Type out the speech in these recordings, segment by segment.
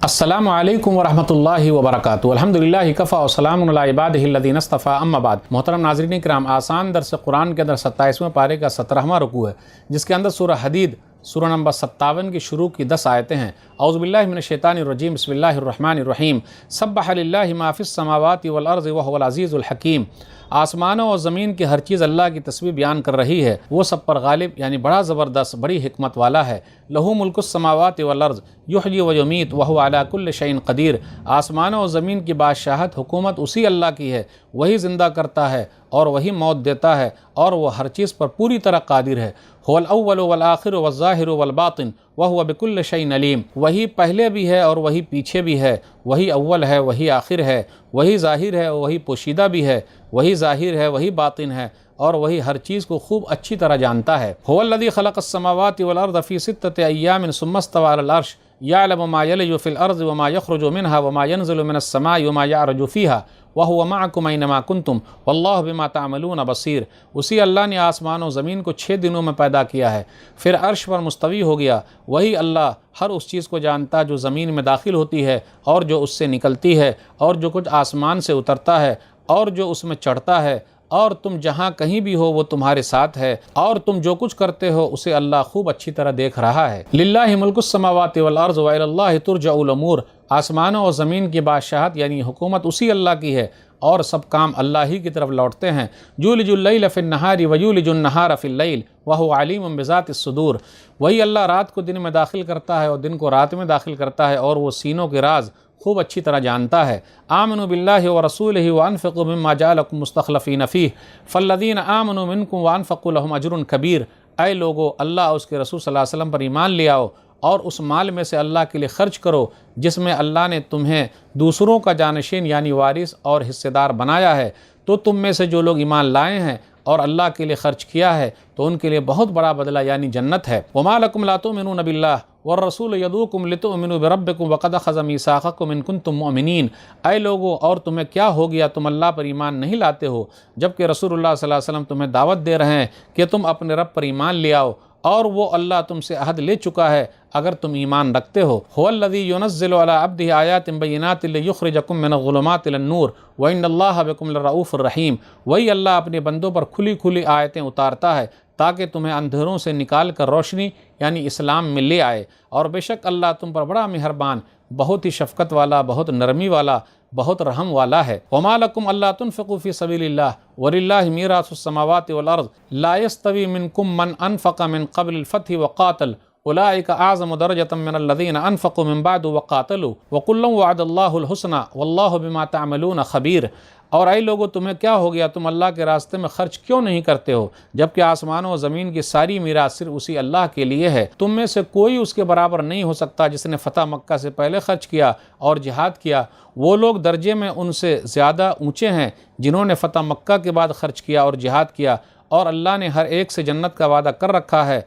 السلام علیکم ورحمۃ اللہ وبرکاتہ۔ الحمدللہ کفا وسلام علی عبادہ الذین اصطفیٰ، اما بعد۔ محترم ناظرین کرام، آسان درس قرآن کے اندر 27ویں پارے کا 17واں رکوع ہے، جس کے اندر سورہ حدید سورہ نمبر 57 کی شروع کی 10 آیتیں ہیں۔ اعوذ باللہ من الشیطان الرجیم، بسم اللہ الرحمن الرحیم۔ سبح للہ ما فی السماوات والارض وهو العزیز الحکیم۔ آسمانوں اور زمین کی ہر چیز اللہ کی تسبیح بیان کر رہی ہے، وہ سب پر غالب یعنی بڑا زبردست بڑی حکمت والا ہے۔ لہو ملک السماوات والارض یحیی و یمیت وہو علی کل شیء قدیر۔ آسمانوں اور زمین کی بادشاہت حکومت اسی اللہ کی ہے، وہی زندہ کرتا ہے اور وہی موت دیتا ہے، اور وہ ہر چیز پر پوری طرح قادر ہے۔ هو الاول والآخر والظاہر والباطن وہو بکل شیء علیم۔ وہی پہلے بھی ہے اور وہی پیچھے بھی ہے، وہی اول ہے وہی آخر ہے، وہی ظاہر ہے وہی پوشیدہ بھی ہے، وہی ظاہر ہے وہی باطن ہے، اور وہی ہر چیز کو خوب اچھی طرح جانتا ہے۔ هو الذی خلق السماوات والارض فی 6 ایام ثم استوى علی العرش یعلم ما یلج فی الارض وما یخرج منها وما ينزل من السماء وما يعرج فیها وهو معكم اينما كنتم والله بما تعملون بصیر۔ اسی اللہ نے آسمان و زمین کو 6 دنوں میں پیدا کیا ہے، پھر عرش پر مستوی ہو گیا۔ وہی اللہ ہر اس چیز کو جانتا جو زمین میں داخل ہوتی ہے اور جو اس سے نکلتی ہے، اور جو کچھ آسمان سے اترتا ہے اور جو اس میں چڑھتا ہے، اور تم جہاں کہیں بھی ہو وہ تمہارے ساتھ ہے، اور تم جو کچھ کرتے ہو اسے اللہ خوب اچھی طرح دیکھ رہا ہے۔ للہ ملک السماوات والارض وإلی اللہ ترجع الامور۔ آسمانوں اور زمین کی بادشاہت یعنی حکومت اسی اللہ کی ہے، اور سب کام اللہ ہی کی طرف لوٹتے ہیں۔ یولج اللیل فی النہار ویولج النہار فی اللیل وہو علیم بذات الصدور۔ وہی اللہ رات کو دن میں داخل کرتا ہے اور دن کو رات میں داخل کرتا ہے، اور وہ سینوں کے راز خوب اچھی طرح جانتا ہے۔ آمنوا باللہ ورسولہ وانفقوا مما جعلکم مستخلفین فیہ فالذین آمنوا منکم وانفقوا لهم اجر کبیر۔ اے لوگو، اللہ اور اس کے رسول صلی اللہ علیہ وسلم پر ایمان لے آؤ، اور اس مال میں سے اللہ کے لیے خرچ کرو جس میں اللہ نے تمہیں دوسروں کا جانشین یعنی وارث اور حصے دار بنایا ہے۔ تو تم میں سے جو لوگ ایمان لائے ہیں اور اللہ کے لیے خرچ کیا ہے تو ان کے لیے بہت بڑا بدلہ یعنی جنت ہے۔ وما لکم لا تؤمنون باللہ والرسول یدعوکم لتؤمنوا بربکم وقد اخذ میثاقکم ان کنتم مؤمنین۔ اے لوگو، اور تمہیں کیا ہو گیا، تم اللہ پر ایمان نہیں لاتے ہو جبکہ رسول اللہ صلی اللہ علیہ وسلم تمہیں دعوت دے رہے ہیں کہ تم اپنے رب پر ایمان لے آؤ، اور وہ اللہ تم سے عہد لے چکا ہے اگر تم ایمان رکھتے ہو۔ هو الذی ينزل علی عبدہ آیات بینات لیخرجکم من الظلمات الی النور وان اللہ بکم لرؤوف الرحیم۔ وہی اللہ اپنے بندوں پر کھلی کھلی آیتیں اتارتا ہے تاکہ تمہیں اندھیروں سے نکال کر روشنی یعنی اسلام میں لے آئے، اور بے شک اللہ تم پر بڑا مہربان، بہت ہی شفقت والا، بہت نرمی والا، بہت رحم والا ہے۔ وما لکم الا تنفقوا فی سبیل اللہ وللہ میراث السماوات والارض لا یستوی منکم من انفق من قبل الفتح وقاتل اولئک اعظم درجۃ من الذین انفقوا من بعد وقاتلوا وکلا وعد اللہ الحسنى واللہ بما تعملون خبیر۔ اور اے لوگو، تمہیں کیا ہو گیا، تم اللہ کے راستے میں خرچ کیوں نہیں کرتے ہو جبکہ آسمانوں و زمین کی ساری میراث صرف اسی اللہ کے لیے ہے؟ تم میں سے کوئی اس کے برابر نہیں ہو سکتا جس نے فتح مکہ سے پہلے خرچ کیا اور جہاد کیا۔ وہ لوگ درجے میں ان سے زیادہ اونچے ہیں جنہوں نے فتح مکہ کے بعد خرچ کیا اور جہاد کیا، اور اللہ نے ہر ایک سے جنت کا وعدہ کر رکھا ہے،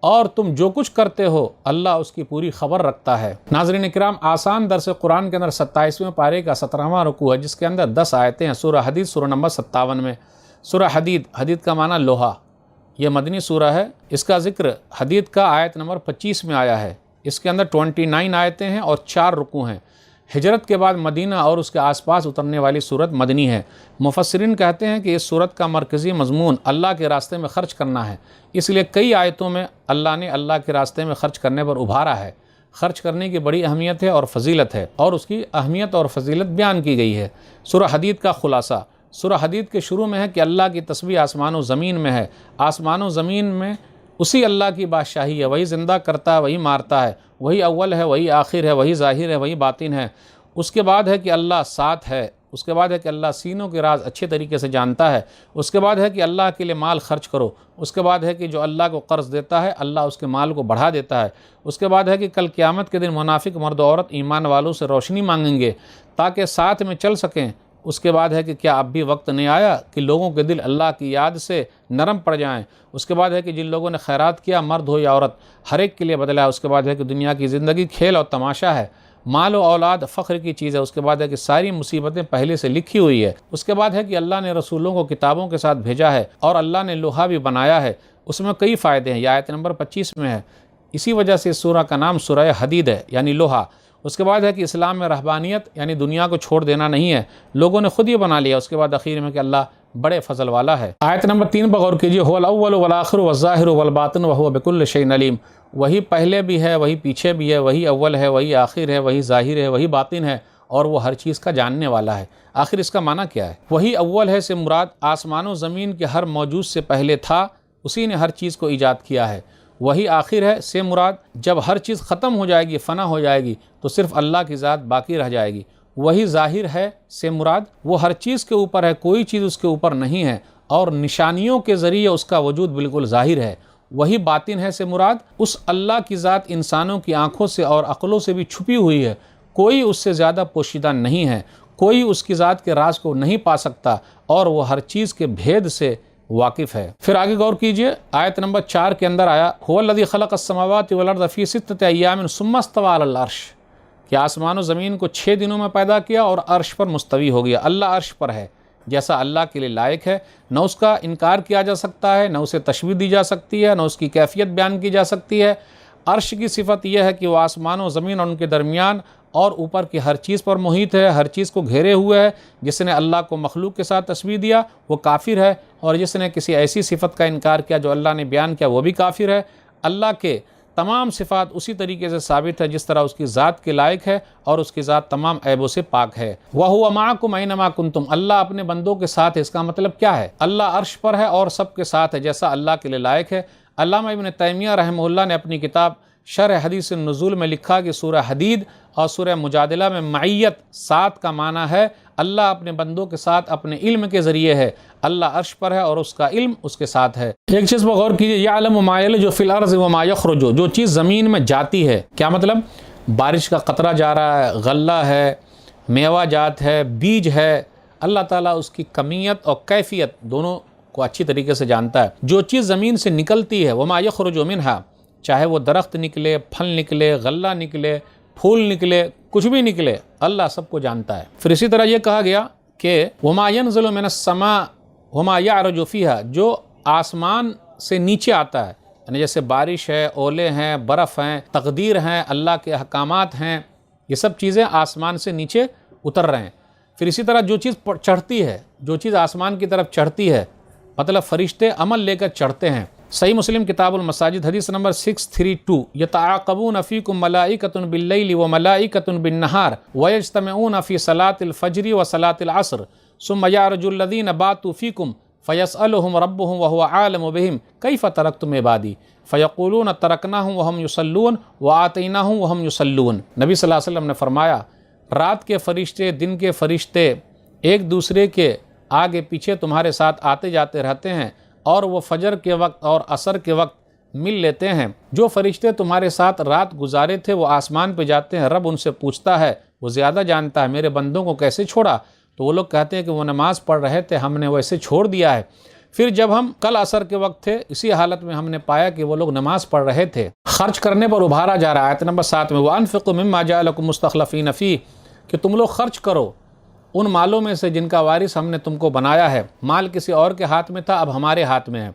اور تم جو کچھ کرتے ہو اللہ اس کی پوری خبر رکھتا ہے۔ ناظرین کرام، آسان درس قرآن کے اندر 27ویں پارے کا 17واں رکوع ہے، جس کے اندر 10 آیتیں ہیں۔ سورہ حدید سورہ نمبر 57 میں۔ سورہ حدید، حدید کا معنی لوہا، یہ مدنی سورہ ہے۔ اس کا ذکر حدید کا آیت نمبر 25 میں آیا ہے۔ اس کے اندر 29 آیتیں ہیں اور 4 رکوع ہیں۔ ہجرت کے بعد مدینہ اور اس کے آس پاس اترنے والی صورت مدنی ہے۔ مفسرین کہتے ہیں کہ اس صورت کا مرکزی مضمون اللہ کے راستے میں خرچ کرنا ہے، اس لیے کئی آیتوں میں اللہ نے اللہ کے راستے میں خرچ کرنے پر ابھارا ہے۔ خرچ کرنے کی بڑی اہمیت ہے اور فضیلت ہے، اور اس کی اہمیت اور فضیلت بیان کی گئی ہے۔ سورہ حدید کا خلاصہ، سورہ حدید کے شروع میں ہے کہ اللہ کی تسبیح آسمان و زمین میں ہے۔ آسمان و زمین میں اسی اللہ کی بادشاہی ہے، وہی زندہ کرتا ہے، وہی مارتا ہے، وہی اول ہے، وہی آخر ہے، وہی ظاہر ہے، وہی باطن ہے۔ اس کے بعد ہے کہ اللہ ساتھ ہے، اس کے بعد ہے کہ اللہ سینوں کے راز اچھے طریقے سے جانتا ہے، اس کے بعد ہے کہ اللہ کے لیے مال خرچ کرو، اس کے بعد ہے کہ جو اللہ کو قرض دیتا ہے اللہ اس کے مال کو بڑھا دیتا ہے، اس کے بعد ہے کہ کل قیامت کے دن منافق مرد و عورت ایمان والوں سے روشنی مانگیں گے تاکہ ساتھ میں چل سکیں۔ اس کے بعد ہے کہ کیا اب بھی وقت نہیں آیا کہ لوگوں کے دل اللہ کی یاد سے نرم پڑ جائیں۔ اس کے بعد ہے کہ جن لوگوں نے خیرات کیا، مرد ہو یا عورت، ہر ایک کے لیے بدلہ ہے۔ اس کے بعد ہے کہ دنیا کی زندگی کھیل اور تماشا ہے، مال و اولاد فخر کی چیز ہے۔ اس کے بعد ہے کہ ساری مصیبتیں پہلے سے لکھی ہوئی ہے۔ اس کے بعد ہے کہ اللہ نے رسولوں کو کتابوں کے ساتھ بھیجا ہے، اور اللہ نے لوہا بھی بنایا ہے، اس میں کئی فائدے ہیں۔ یہ آیت نمبر 25 میں ہے۔ اسی وجہ سے اس سورہ کا نام سورہ حدید ہے، یعنی لوہا۔ اس کے بعد ہے کہ اسلام میں رہبانیت یعنی دنیا کو چھوڑ دینا نہیں ہے، لوگوں نے خود یہ بنا لیا۔ اس کے بعد اخیر میں کہ اللہ بڑے فضل والا ہے۔ آیت نمبر 3 پر غور کیجیے، هو الاول والآخر والظاہر والباطن وهو بكل شيء علیم۔ وہی پہلے بھی ہے، وہی پیچھے بھی ہے، وہی اول ہے، وہی آخر ہے، وہی ظاہر ہے، وہی باطن ہے، اور وہ ہر چیز کا جاننے والا ہے۔ آخر اس کا معنی کیا ہے؟ وہی اول ہے سے مراد آسمان و زمین کے ہر موجود سے پہلے تھا، اسی نے ہر چیز کو ایجاد کیا ہے۔ وہی آخر ہے سے مراد جب ہر چیز ختم ہو جائے گی، فنا ہو جائے گی، تو صرف اللہ کی ذات باقی رہ جائے گی۔ وہی ظاہر ہے سے مراد وہ ہر چیز کے اوپر ہے، کوئی چیز اس کے اوپر نہیں ہے، اور نشانیوں کے ذریعے اس کا وجود بالکل ظاہر ہے۔ وہی باطن ہے سے مراد اس اللہ کی ذات انسانوں کی آنکھوں سے اور عقلوں سے بھی چھپی ہوئی ہے، کوئی اس سے زیادہ پوشیدہ نہیں ہے، کوئی اس کی ذات کے راز کو نہیں پا سکتا، اور وہ ہر چیز کے بھید سے واقف ہے۔ پھر آگے غور کیجئے، آیت نمبر 4 کے اندر آیا هو الذی خلق السماوات والارض فی 6 ایام ثم استوى علی العرش، کہ آسمان و زمین کو 6 دنوں میں پیدا کیا اور عرش پر مستوی ہو گیا۔ اللہ عرش پر ہے، جیسا اللہ کے لیے لائق ہے، نہ اس کا انکار کیا جا سکتا ہے، نہ اسے تشبیہ دی جا سکتی ہے، نہ اس کی کیفیت بیان کی جا سکتی ہے۔ عرش کی صفت یہ ہے کہ وہ آسمان و زمین اور ان کے درمیان اور اوپر کی ہر چیز پر محیط ہے، ہر چیز کو گھیرے ہوئے ہے۔ جس نے اللہ کو مخلوق کے ساتھ تشبیہ دیا وہ کافر ہے، اور جس نے کسی ایسی صفت کا انکار کیا جو اللہ نے بیان کیا وہ بھی کافر ہے۔ اللہ کے تمام صفات اسی طریقے سے ثابت ہے جس طرح اس کی ذات کے لائق ہے، اور اس کی ذات تمام عیبوں سے پاک ہے۔ وَهُوَ مَعَكُمْ أَيْنَمَا كُنْتُمْ، اللہ اپنے بندوں کے ساتھ ہے۔ اس کا مطلب کیا ہے؟ اللہ عرش پر ہے اور سب کے ساتھ ہے، جیسا اللہ کے لیے لائق ہے۔ علامہ ابن تیمیہ رحمہ اللہ نے اپنی کتاب شرح حدیث النزول میں لکھا کہ سورہ حدید اور سورہ مجادلہ میں معیت ساتھ کا معنی ہے اللہ اپنے بندوں کے ساتھ اپنے علم کے ذریعے ہے، اللہ عرش پر ہے اور اس کا علم اس کے ساتھ ہے۔ ایک چیز پر غور کیجیے، یعلم ما یلج فی الارض وما یخرج، جو چیز زمین میں جاتی ہے، کیا مطلب؟ بارش کا قطرہ جا رہا ہے، غلہ ہے، میوہ جات ہے، بیج ہے، اللہ تعالیٰ اس کی کمیت اور کیفیت دونوں کو اچھی طریقے سے جانتا ہے۔ جو چیز زمین سے نکلتی ہے، وما یخرج منہا، چاہے وہ درخت نکلے، پھل نکلے، غلہ نکلے، پھول نکلے، کچھ بھی نکلے، اللہ سب کو جانتا ہے۔ پھر اسی طرح یہ کہا گیا کہ وما ينزل من السماء وما يعرج فيها، جو آسمان سے نیچے آتا ہے، یعنی جیسے بارش ہے، اولے ہیں، برف ہیں، تقدیر ہیں، اللہ کے احکامات ہیں، یہ سب چیزیں آسمان سے نیچے اتر رہے ہیں۔ پھر اسی طرح جو چیز چڑھتی ہے، جو چیز آسمان کی طرف چڑھتی ہے، مطلب فرشتے عمل لے کر چڑھتے ہیں۔ صحیح مسلم کتاب المساجد حدیث نمبر 632، یتعاقبون فیکم ملائکۃ باللیل وملائکۃ بالنہار ویجتمعون فی صلاۃ الفجر وصلاۃ العصر ثم یعرج الذین باتوا فیکم فیسألہم ربہم وہو عالم بہم کیف ترکتم عبادی فیقولون ترکناہم وہم یصلون وآتیناہم وہم یصلون۔ نبی صلی اللہ علیہ وسلم نے فرمایا، رات کے فرشتے، دن کے فرشتے ایک دوسرے کے آگے پیچھے تمہارے ساتھ آتے جاتے رہتے ہیں، اور وہ فجر کے وقت اور عصر کے وقت مل لیتے ہیں۔ جو فرشتے تمہارے ساتھ رات گزارے تھے وہ آسمان پہ جاتے ہیں، رب ان سے پوچھتا ہے، وہ زیادہ جانتا ہے، میرے بندوں کو کیسے چھوڑا؟ تو وہ لوگ کہتے ہیں کہ وہ نماز پڑھ رہے تھے، ہم نے ویسے چھوڑ دیا ہے۔ پھر جب ہم کل عصر کے وقت تھے، اسی حالت میں ہم نے پایا کہ وہ لوگ نماز پڑھ رہے تھے۔ خرچ کرنے پر ابھارا جا رہا ہے۔ آیت نمبر 7 میں وَأَنفِقُوا مِمَّا جَعَلَكُم مُسْتَخْلَفِينَ فِيهِ، کہ تم لوگ خرچ کرو ان مالوں میں سے جن کا وارث ہم نے تم کو بنایا ہے۔ مال کسی اور کے ہاتھ میں تھا، اب ہمارے ہاتھ میں ہے،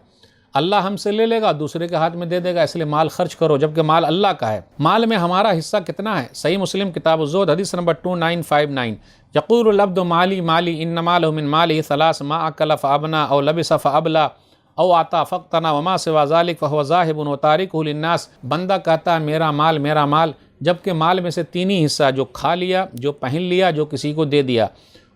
اللہ ہم سے لے لے گا، دوسرے کے ہاتھ میں دے دے گا، اس لیے مال خرچ کرو، جبکہ مال اللہ کا ہے۔ مال میں ہمارا حصہ کتنا ہے؟ صحیح مسلم کتاب الزہد حدیث نمبر 2959، یقول العبد مالی مالی انما له من مالی ثلاث ما اکل فابنا او لبس فابلا او آتا فقتنا وما سوا ذلك فهو ذاهب وتاركه للناس۔ بندہ کہتا ہے میرا مال میرا مال، جبکہ مال میں سے 3 ہی حصہ، جو کھا لیا، جو پہن لیا، جو کسی کو دے دیا،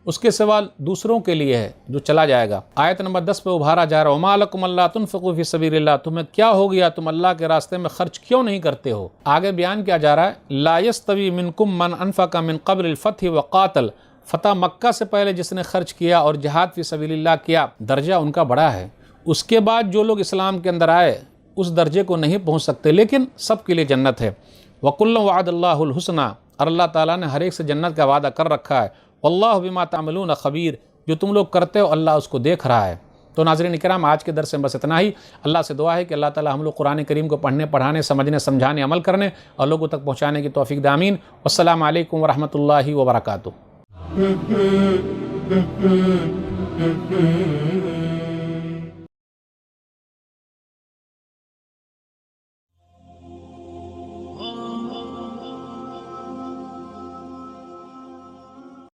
اس کے سوا دوسروں کے لیے ہے جو چلا جائے گا۔ آیت نمبر 10 پہ ابھارا جا رہا ہے وَمَا لَكُمْ أَلَّا تُنْفِقُوا فِي سَبِيلِ اللَّهِ، تمہیں کیا ہو گیا، تم اللہ کے راستے میں خرچ کیوں نہیں کرتے ہو؟ آگے بیان کیا جا رہا ہے لَا يَسْتَوِي مِنْكُمْ مَنْ أَنْفَقَ مِنْ قَبْلِ الْفَتْحِ وَقَاتَلَ، فتح مکہ سے پہلے جس نے خرچ کیا اور جہاد فی سبیل اللہ کیا، درجہ ان کا بڑا ہے۔ اس کے بعد جو لوگ اسلام کے اندر آئے اس درجے کو نہیں پہنچ سکتے، لیکن سب کے لیے جنت ہے۔ وَكُلًّا وَعَدَ اللَّهُ الْحُسْنَى، اور اللہ تعالیٰ نے ہر ایک سے جنت کا وعدہ کر رکھا ہے۔ واللہ بما تعملون خبیر، جو تم لوگ کرتے ہو اللہ اس کو دیکھ رہا ہے۔ تو ناظرین اکرام، آج کے درس میں بس اتنا ہی۔ اللہ سے دعا ہے کہ اللہ تعالیٰ ہم لوگ قرآن کریم کو پڑھنے، پڑھانے، سمجھنے، سمجھانے، عمل کرنے اور لوگوں تک پہنچانے کی توفیق دے، آمین۔ والسلام علیکم ورحمۃ اللہ وبرکاتہ۔